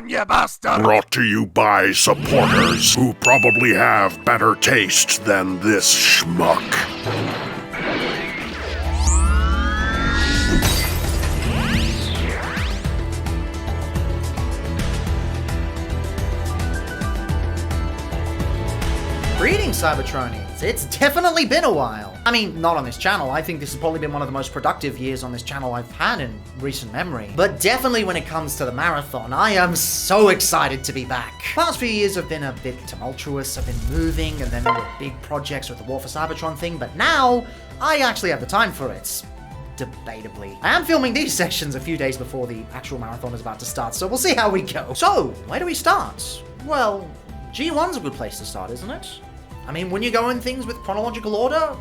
on, you bastard! Brought to you by supporters who probably have better taste than this schmuck. Greetings, Cybertronians. It's definitely been a while. I mean, not on this channel. I think this has probably been one of the most productive years on this channel I've had in recent memory. But definitely when it comes to the marathon, I am so excited to be back. Past few years have been a bit tumultuous. I've been moving, and then there were big projects with the War for Cybertron thing, but now I actually have the time for it. Debatably. I am filming these sections a few days before the actual marathon is about to start, so we'll see how we go. So, where do we start? Well, G1's a good place to start, isn't it? I mean, when you go in things with chronological order,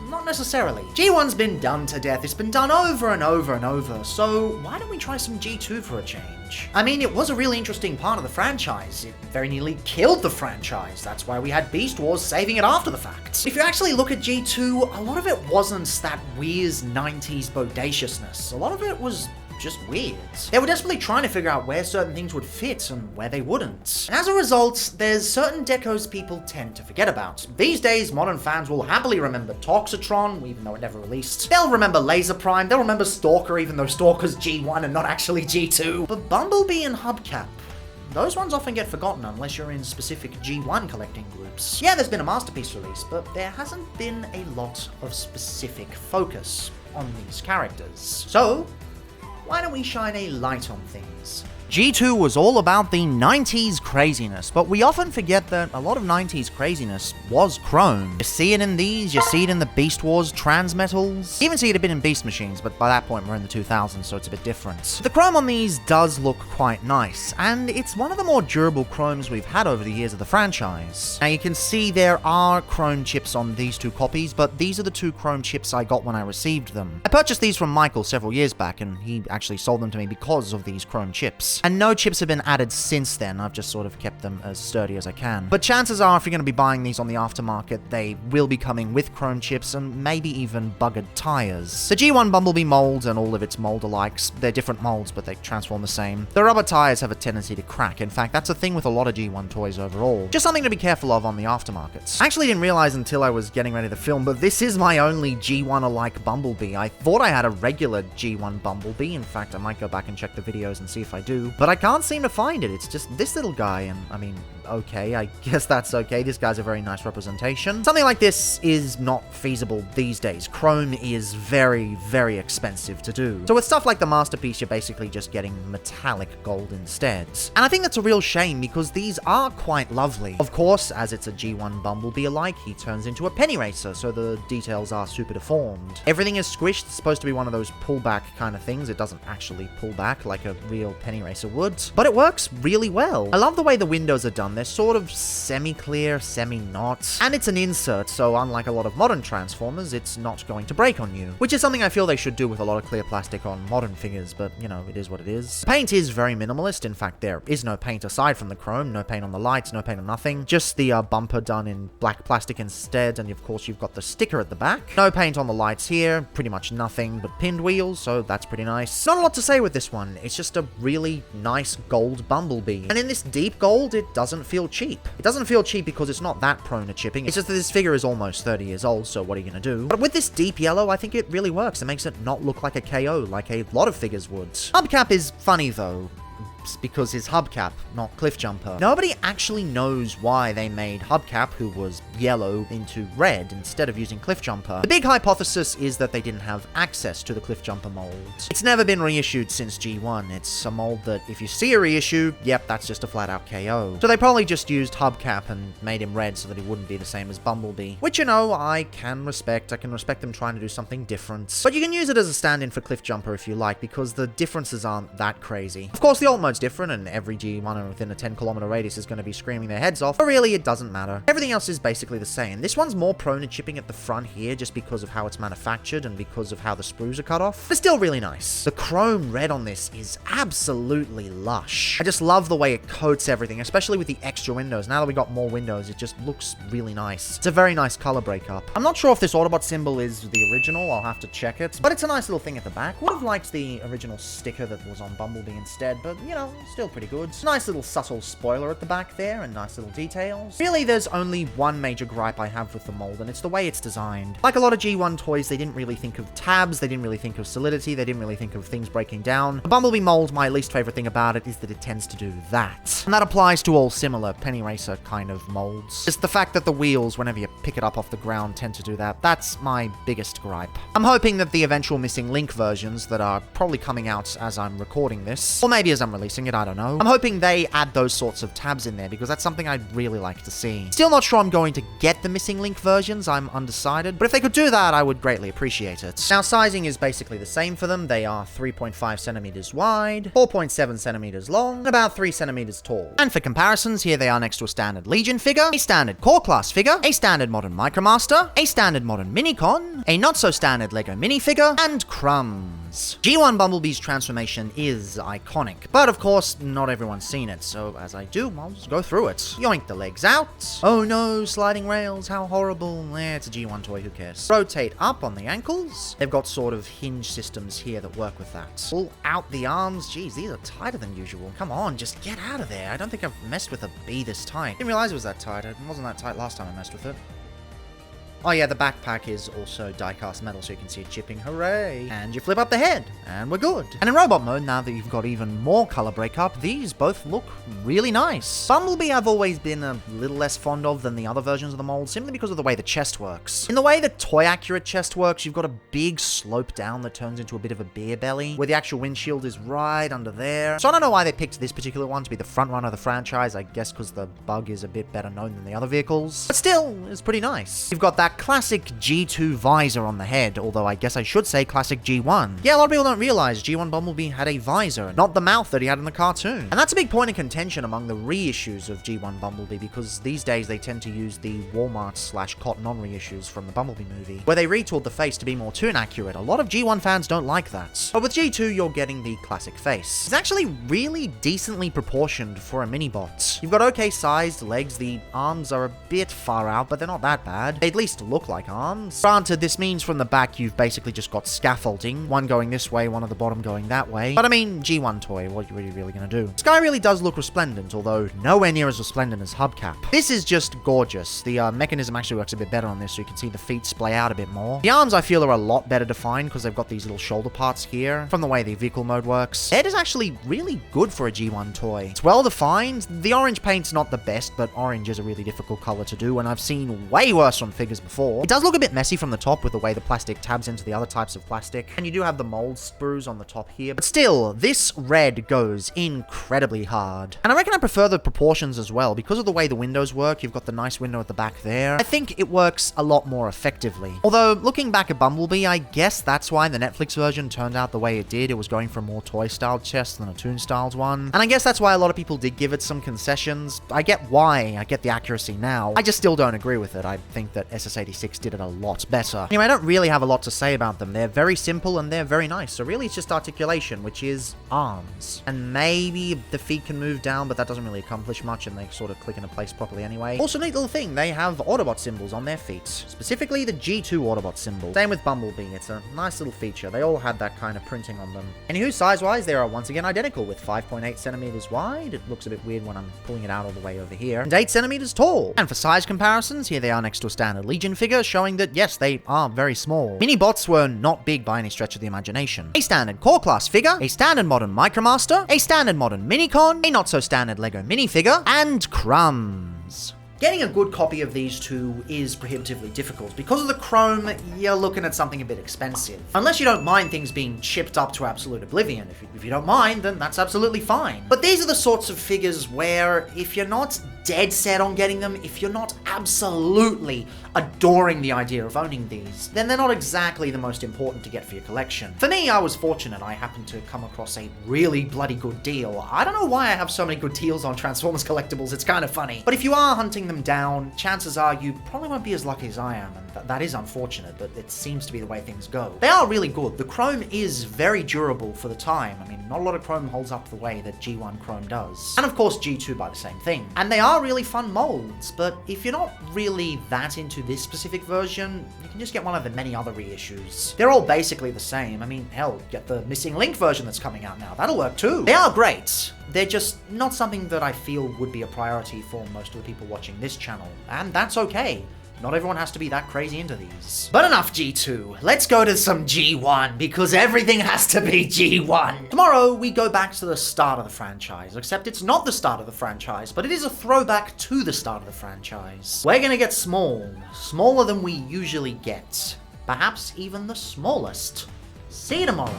not necessarily. G1's been done to death. It's been done over and over and over, so why don't we try some G2 for a change? I mean, it was a really interesting part of the franchise. It very nearly killed the franchise. That's why we had Beast Wars saving it after the fact. If you actually look at G2, a lot of it wasn't that weird 90s bodaciousness. A lot of it was just weird. They were desperately trying to figure out where certain things would fit and where they wouldn't. And as a result, there's certain decos people tend to forget about. These days, modern fans will happily remember Toxitron, even though it never released. They'll remember Laser Prime, they'll remember Stalker, even though Stalker's G1 and not actually G2. But Bumblebee and Hubcap, those ones often get forgotten unless you're in specific G1 collecting groups. Yeah, there's been a Masterpiece release, but there hasn't been a lot of specific focus on these characters. So, why don't we shine a light on things? G2 was all about the 90s craziness, but we often forget that a lot of 90s craziness was chrome. You see it in these, you see it in the Beast Wars Transmetals, you even see it a bit in Beast Machines, but by that point we're in the 2000s, so it's a bit different. The chrome on these does look quite nice, and it's one of the more durable chromes we've had over the years of the franchise. Now you can see there are chrome chips on these two copies, but these are the two chrome chips I got when I received them. I purchased these from Michael several years back, and he actually sold them to me because of these chrome chips. And no chips have been added since then. I've just sort of kept them as sturdy as I can. But chances are, if you're going to be buying these on the aftermarket, they will be coming with chrome chips and maybe even buggered tires. The G1 Bumblebee mold and all of its mold-alikes, they're different molds, but they transform the same. The rubber tires have a tendency to crack. In fact, that's a thing with a lot of G1 toys overall. Just something to be careful of on the aftermarkets. I actually didn't realize until I was getting ready to film, but this is my only G1-alike Bumblebee. I thought I had a regular G1 Bumblebee. In fact, I might go back and check the videos and see if I do. But I can't seem to find it. It's just this little guy, and I mean, okay, I guess that's okay. This guy's a very nice representation. Something like this is not feasible these days. Chrome is very, very expensive to do. So with stuff like the Masterpiece, you're basically just getting metallic gold instead. And I think that's a real shame because these are quite lovely. Of course, as it's a G1 Bumblebee alike, he turns into a penny racer, so the details are super deformed. Everything is squished. It's supposed to be one of those pullback kind of things. It doesn't actually pull back like a real penny racer would, but it works really well. I love the way the windows are done. They're sort of semi-clear, semi-not, and it's an insert, so unlike a lot of modern Transformers, it's not going to break on you, which is something I feel they should do with a lot of clear plastic on modern figures, but, you know, it is what it is. Paint is very minimalist. In fact, there is no paint aside from the chrome, no paint on the lights, no paint on nothing, just the bumper done in black plastic instead, and of course you've got the sticker at the back. No paint on the lights here, pretty much nothing but pinned wheels, so that's pretty nice. Not a lot to say with this one. It's just a really nice gold Bumblebee. And in this deep gold, it doesn't feel cheap. It doesn't feel cheap because it's not that prone to chipping. It's just that this figure is almost 30 years old, so what are you gonna do? But with this deep yellow, I think it really works. It makes it not look like a KO like a lot of figures would. Hubcap is funny though, because his Hubcap, not Cliffjumper. Nobody actually knows why they made Hubcap, who was yellow, into red instead of using Cliffjumper. The big hypothesis is that they didn't have access to the Cliffjumper mold. It's never been reissued since G1. It's a mold that if you see a reissue, yep, that's just a flat-out KO. So they probably just used Hubcap and made him red so that he wouldn't be the same as Bumblebee. Which, you know, I can respect. I can respect them trying to do something different. But you can use it as a stand-in for Cliffjumper if you like, because the differences aren't that crazy. Of course, the alt mode's different, and every G1 within a 10-kilometer radius is going to be screaming their heads off, but really it doesn't matter. Everything else is basically the same. This one's more prone to chipping at the front here just because of how it's manufactured and because of how the sprues are cut off, but still really nice. The chrome red on this is absolutely lush. I just love the way it coats everything, especially with the extra windows. Now that we got more windows, it just looks really nice. It's a very nice color breakup. I'm not sure if this Autobot symbol is the original. I'll have to check it, but it's a nice little thing at the back. Would have liked the original sticker that was on Bumblebee instead, but you know, know, still pretty good. Nice little subtle spoiler at the back there, and nice little details. Really, there's only one major gripe I have with the mold, and it's the way it's designed. Like a lot of G1 toys, they didn't really think of tabs, they didn't really think of solidity, they didn't really think of things breaking down. The Bumblebee mold, my least favorite thing about it is that it tends to do that. And that applies to all similar Penny Racer kind of molds. Just the fact that the wheels, whenever you pick it up off the ground, tend to do that. That's my biggest gripe. I'm hoping that the eventual Missing Link versions that are probably coming out as I'm recording this, or maybe as I'm releasing it, I don't know. I'm hoping they add those sorts of tabs in there because that's something I'd really like to see. Still not sure I'm going to get the Missing Link versions, I'm undecided, but if they could do that, I would greatly appreciate it. Now, sizing is basically the same for them. They are 3.5 centimeters wide, 4.7 centimeters long, and about 3 centimeters tall. And for comparisons, here they are next to a standard Legion figure, a standard Core Class figure, a standard modern Micromaster, a standard modern Minicon, a not-so-standard Lego minifigure, and crumbs. G1 Bumblebee's transformation is iconic, but of course, not everyone's seen it, so as I do, I'll just go through it. Yoink the legs out. Oh no, sliding rails, how horrible. It's a G1 toy, who cares? Rotate up on the ankles. They've got sort of hinge systems here that work with that. Pull out the arms. Geez, these are tighter than usual. Come on, just get out of there. I don't think I've messed with a bee this tight. Didn't realize it was that tight. It wasn't that tight last time I messed with it. Oh yeah, the backpack is also die-cast metal, so you can see it chipping. Hooray! And you flip up the head, and we're good. And in robot mode, now that you've got even more color breakup, these both look really nice. Bumblebee I've always been a little less fond of than the other versions of the mold, simply because of the way the chest works. In the way the toy-accurate chest works, you've got a big slope down that turns into a bit of a beer belly, where the actual windshield is right under there. So I don't know why they picked this particular one to be the front runner of the franchise, I guess because the bug is a bit better known than the other vehicles. But still, it's pretty nice. You've got that classic G2 visor on the head, although I guess I should say classic G1. Yeah, a lot of people don't realize G1 Bumblebee had a visor, not the mouth that he had in the cartoon. And that's a big point of contention among the reissues of G1 Bumblebee, because these days they tend to use the Walmart/Cotton On reissues from the Bumblebee movie, where they retooled the face to be more toon accurate. A lot of G1 fans don't like that. But with G2, you're getting the classic face. It's actually really decently proportioned for a mini-bot. You've got okay sized legs, the arms are a bit far out, but they're not that bad. They at least look like arms. Granted, this means from the back you've basically just got scaffolding, one going this way, one at the bottom going that way. But I mean, G1 toy, what are you really gonna do? Sky really does look resplendent, although nowhere near as resplendent as Hubcap. This is just gorgeous. The mechanism actually works a bit better on this, so you can see the feet splay out a bit more. The arms, I feel, are a lot better defined because they've got these little shoulder parts here from the way the vehicle mode works. Head is actually really good for a G1 toy. It's well defined. The orange paint's not the best, but orange is a really difficult color to do, and I've seen way worse on figures before. It does look a bit messy from the top with the way the plastic tabs into the other types of plastic, and you do have the mold sprues on the top here, but still, this red goes incredibly hard. And I reckon I prefer the proportions as well. Because of the way the windows work, you've got the nice window at the back there. I think it works a lot more effectively. Although, looking back at Bumblebee, I guess that's why the Netflix version turned out the way it did. It was going for a more toy-styled chest than a toon-styled one. And I guess that's why a lot of people did give it some concessions. I get why, I get the accuracy now. I just still don't agree with it. I think that SS86 did it a lot better. Anyway, I don't really have a lot to say about them. They're very simple and they're very nice. So really it's just articulation, which is arms. And maybe the feet can move down, but that doesn't really accomplish much and they sort of click into place properly anyway. Also, neat little thing, they have Autobot symbols on their feet. Specifically the G2 Autobot symbol. Same with Bumblebee. It's a nice little feature. They all had that kind of printing on them. Anywho, size-wise, they are once again identical with 5.8 centimeters wide. It looks a bit weird when I'm pulling it out all the way over here. And 8 centimeters tall. And for size comparisons, here they are next to a standard Legion figure, showing that yes, they are very small. Mini-bots were not big by any stretch of the imagination. A standard Core Class figure, a standard modern Micromaster, a standard modern Minicon, a not-so-standard Lego minifigure, and crumbs. Getting a good copy of these two is prohibitively difficult. Because of the chrome, you're looking at something a bit expensive. Unless you don't mind things being chipped up to absolute oblivion. If you don't mind, then that's absolutely fine. But these are the sorts of figures where, if you're not dead set on getting them, if you're not absolutely adoring the idea of owning these, then they're not exactly the most important to get for your collection. For me, I was fortunate. I happened to come across a really bloody good deal. I don't know why I have so many good deals on Transformers collectibles, it's kind of funny. But if you are hunting them down, chances are you probably won't be as lucky as I am, and that is unfortunate, but it seems to be the way things go. They are really good. The chrome is very durable for the time. I mean, not a lot of chrome holds up the way that G1 chrome does. And of course G2 by the same thing. And they are are really fun molds, but if you're not really that into this specific version, you can just get one of the many other reissues. They're all basically the same. I mean, hell, get the Missing Link version that's coming out now. That'll work too. They are great. They're just not something that I feel would be a priority for most of the people watching this channel, and that's okay. Not everyone has to be that crazy into these. But enough G2. Let's go to some G1, because everything has to be G1. Tomorrow, we go back to the start of the franchise, except it's not the start of the franchise, but it is a throwback to the start of the franchise. We're gonna get small. Smaller than we usually get. Perhaps even the smallest. See you tomorrow.